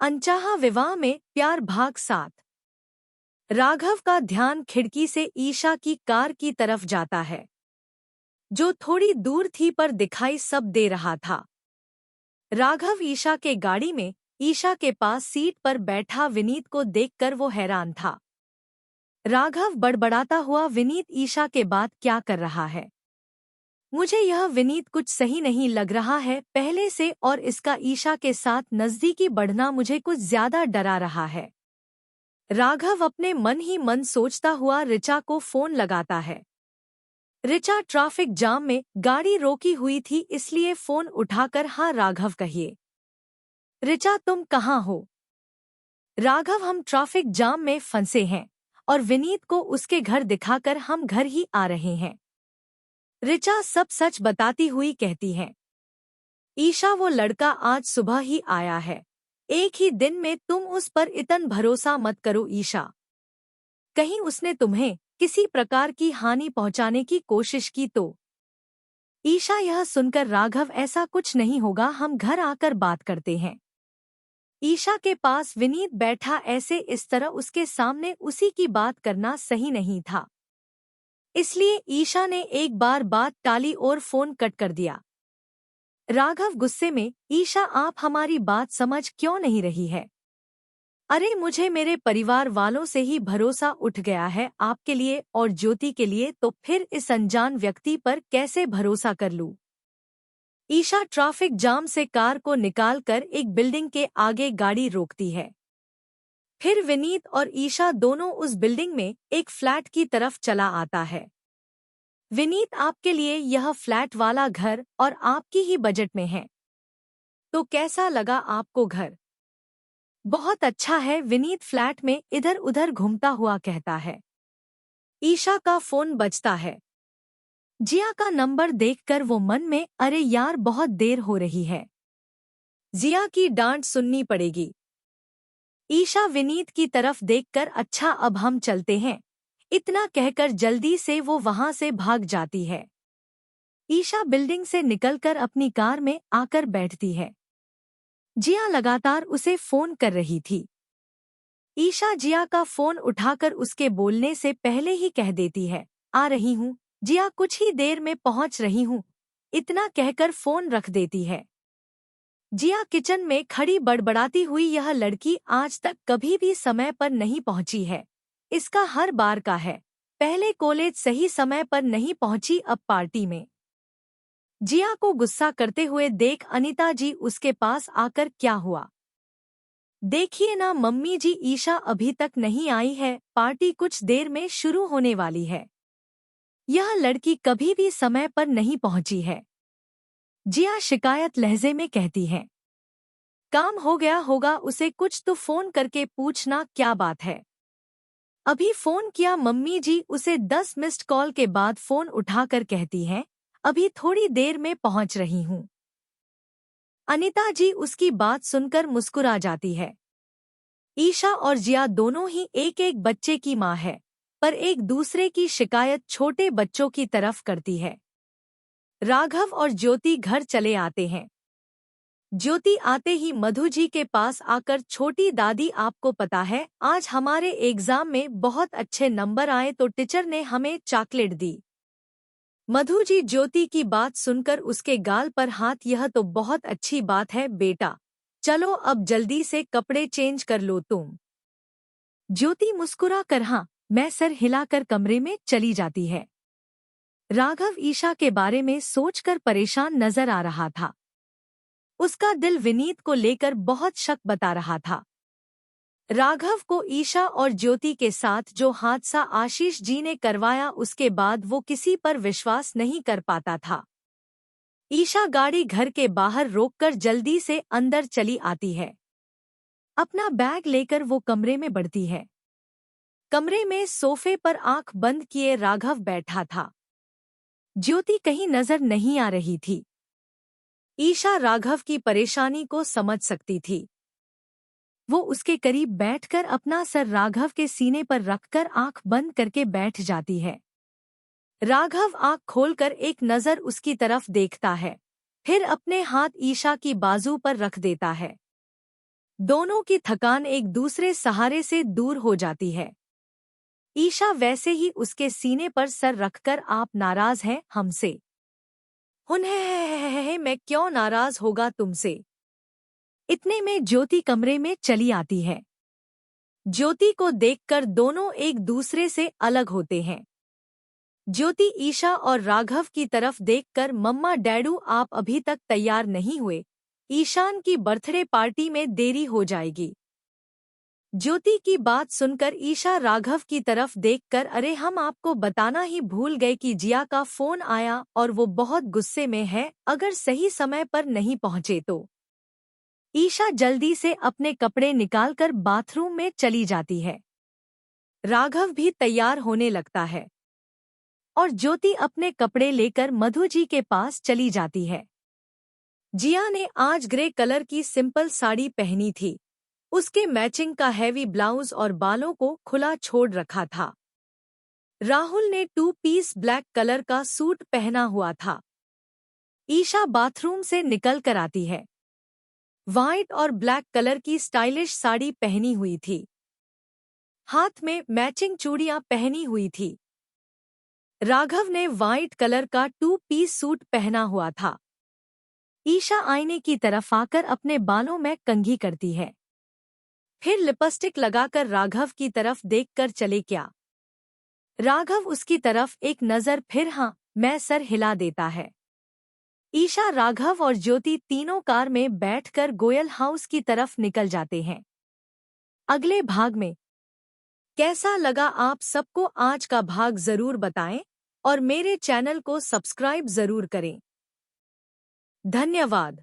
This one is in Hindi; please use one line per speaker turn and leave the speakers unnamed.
अनचाहा विवाह में प्यार भाग 7। राघव का ध्यान खिड़की से ईशा की कार की तरफ जाता है, जो थोड़ी दूर थी पर दिखाई सब दे रहा था। राघव ईशा के गाड़ी में ईशा के पास सीट पर बैठा विनीत को देखकर वो हैरान था। राघव बड़बड़ाता हुआ, विनीत ईशा के बाद क्या कर रहा है? मुझे यह विनीत कुछ सही नहीं लग रहा है पहले से, और इसका ईशा के साथ नजदीकी बढ़ना मुझे कुछ ज्यादा डरा रहा है। राघव अपने मन ही मन सोचता हुआ ऋचा को फोन लगाता है। ऋचा ट्रैफिक जाम में गाड़ी रोकी हुई थी, इसलिए फोन उठाकर हाँ राघव कहिए। ऋचा तुम कहाँ हो? राघव हम ट्रैफिक जाम में फंसे हैं और विनीत को उसके घर दिखाकर हम घर ही आ रहे हैं। ऋचा सब सच बताती हुई कहती है। ईशा वो लड़का आज सुबह ही आया है, एक ही दिन में तुम उस पर इतना भरोसा मत करो ईशा। कहीं उसने तुम्हें किसी प्रकार की हानि पहुंचाने की कोशिश की तो? ईशा यह सुनकर राघव ऐसा कुछ नहीं होगा, हम घर आकर बात करते हैं। ईशा के पास विनीत बैठा, ऐसे इस तरह उसके सामने उसी की बात करना सही नहीं था, इसलिए ईशा ने एक बार बात टाली और फोन कट कर दिया। राघव गुस्से में, ईशा आप हमारी बात समझ क्यों नहीं रही है? अरे मुझे मेरे परिवार वालों से ही भरोसा उठ गया है आपके लिए और ज्योति के लिए, तो फिर इस अनजान व्यक्ति पर कैसे भरोसा कर लूं? ईशा ट्रैफिक जाम से कार को निकालकर एक बिल्डिंग के आगे गाड़ी रोकती है। फिर विनीत और ईशा दोनों उस बिल्डिंग में एक फ्लैट की तरफ चला आता है। विनीत आपके लिए यह फ्लैट वाला घर और आपकी ही बजट में है, तो कैसा लगा आपको घर? बहुत अच्छा है, विनीत फ्लैट में इधर उधर घूमता हुआ कहता है। ईशा का फोन बजता है। जिया का नंबर देखकर वो मन में, अरे यार बहुत देर हो रही है, जिया की डांट सुननी पड़ेगी। ईशा विनीत की तरफ देखकर, अच्छा अब हम चलते हैं, इतना कहकर जल्दी से वो वहां से भाग जाती है। ईशा बिल्डिंग से निकलकर अपनी कार में आकर बैठती है। जिया लगातार उसे फोन कर रही थी। ईशा जिया का फोन उठाकर उसके बोलने से पहले ही कह देती है, आ रही हूँ जिया, कुछ ही देर में पहुंच रही हूँ, इतना कहकर फोन रख देती है। जिया किचन में खड़ी बड़बड़ाती हुई, यह लड़की आज तक कभी भी समय पर नहीं पहुंची है, इसका हर बार का है। पहले कॉलेज सही समय पर नहीं पहुंची, अब पार्टी में। जिया को गुस्सा करते हुए देख अनीता जी उसके पास आकर, क्या हुआ? देखिए ना मम्मी जी, ईशा अभी तक नहीं आई है, पार्टी कुछ देर में शुरू होने वाली है। यह लड़की कभी भी समय पर नहीं पहुंची है, जिया शिकायत लहजे में कहती है। काम हो गया होगा उसे, कुछ तो फोन करके पूछना क्या बात है। अभी फोन किया मम्मी जी, उसे 10 मिस्ड कॉल के बाद फोन उठाकर कहती हैं, अभी थोड़ी देर में पहुंच रही हूँ। अनीता जी उसकी बात सुनकर मुस्कुरा जाती है। ईशा और जिया दोनों ही एक एक बच्चे की माँ है, पर एक दूसरे की शिकायत छोटे बच्चों की तरफ करती है। राघव और ज्योति घर चले आते हैं। ज्योति आते ही मधु जी के पास आकर, छोटी दादी आपको पता है आज हमारे एग्जाम में बहुत अच्छे नंबर आए तो टीचर ने हमें चॉकलेट दी। मधु जी ज्योति की बात सुनकर उसके गाल पर हाथ, यह तो बहुत अच्छी बात है बेटा, चलो अब जल्दी से कपड़े चेंज कर लो तुम। ज्योति मुस्कुरा कर हाँ मैं सर हिलाकर कमरे में चली जाती है। राघव ईशा के बारे में सोचकर परेशान नजर आ रहा था। उसका दिल विनीत को लेकर बहुत शक बता रहा था। राघव को ईशा और ज्योति के साथ जो हादसा आशीष जी ने करवाया, उसके बाद वो किसी पर विश्वास नहीं कर पाता था। ईशा गाड़ी घर के बाहर रोककर जल्दी से अंदर चली आती है। अपना बैग लेकर वो कमरे में बढ़ती है। कमरे में सोफे पर आंख बंद किए राघव बैठा था। ज्योति कहीं नजर नहीं आ रही थी। ईशा राघव की परेशानी को समझ सकती थी। वो उसके करीब बैठकर अपना सर राघव के सीने पर रखकर आंख बंद करके बैठ जाती है। राघव आंख खोलकर एक नजर उसकी तरफ देखता है, फिर अपने हाथ ईशा की बाजू पर रख देता है। दोनों की थकान एक दूसरे सहारे से दूर हो जाती है। ईशा वैसे ही उसके सीने पर सर रखकर, आप नाराज हैं हमसे? उन्हें मैं क्यों नाराज होगा तुमसे? इतने में ज्योति कमरे में चली आती है। ज्योति को देखकर दोनों एक दूसरे से अलग होते हैं। ज्योति ईशा और राघव की तरफ देखकर, मम्मा डैडू आप अभी तक तैयार नहीं हुए, ईशान की बर्थडे पार्टी में देरी हो जाएगी। ज्योति की बात सुनकर ईशा राघव की तरफ देखकर, अरे हम आपको बताना ही भूल गए कि जिया का फोन आया और वो बहुत गुस्से में है अगर सही समय पर नहीं पहुंचे तो। ईशा जल्दी से अपने कपड़े निकालकर बाथरूम में चली जाती है। राघव भी तैयार होने लगता है और ज्योति अपने कपड़े लेकर मधु जी के पास चली जाती है। जिया ने आज ग्रे कलर की सिंपल साड़ी पहनी थी। उसके मैचिंग का हैवी ब्लाउज और बालों को खुला छोड़ रखा था। राहुल ने 2 पीस ब्लैक कलर का सूट पहना हुआ था। ईशा बाथरूम से निकल कर आती है। व्हाइट और ब्लैक कलर की स्टाइलिश साड़ी पहनी हुई थी। हाथ में मैचिंग चूड़ियां पहनी हुई थी। राघव ने व्हाइट कलर का 2 पीस सूट पहना हुआ था। ईशा आईने की तरफ आकर अपने बालों में कंघी करती है। फिर लिपस्टिक लगाकर राघव की तरफ देखकर, चले क्या? राघव उसकी तरफ एक नजर, फिर हाँ मैं सर हिला देता है। ईशा, राघव और ज्योति तीनों कार में बैठकर गोयल हाउस की तरफ निकल जाते हैं। अगले भाग में कैसा लगा आप सबको आज का भाग जरूर बताएं और मेरे चैनल को सब्सक्राइब जरूर करें। धन्यवाद।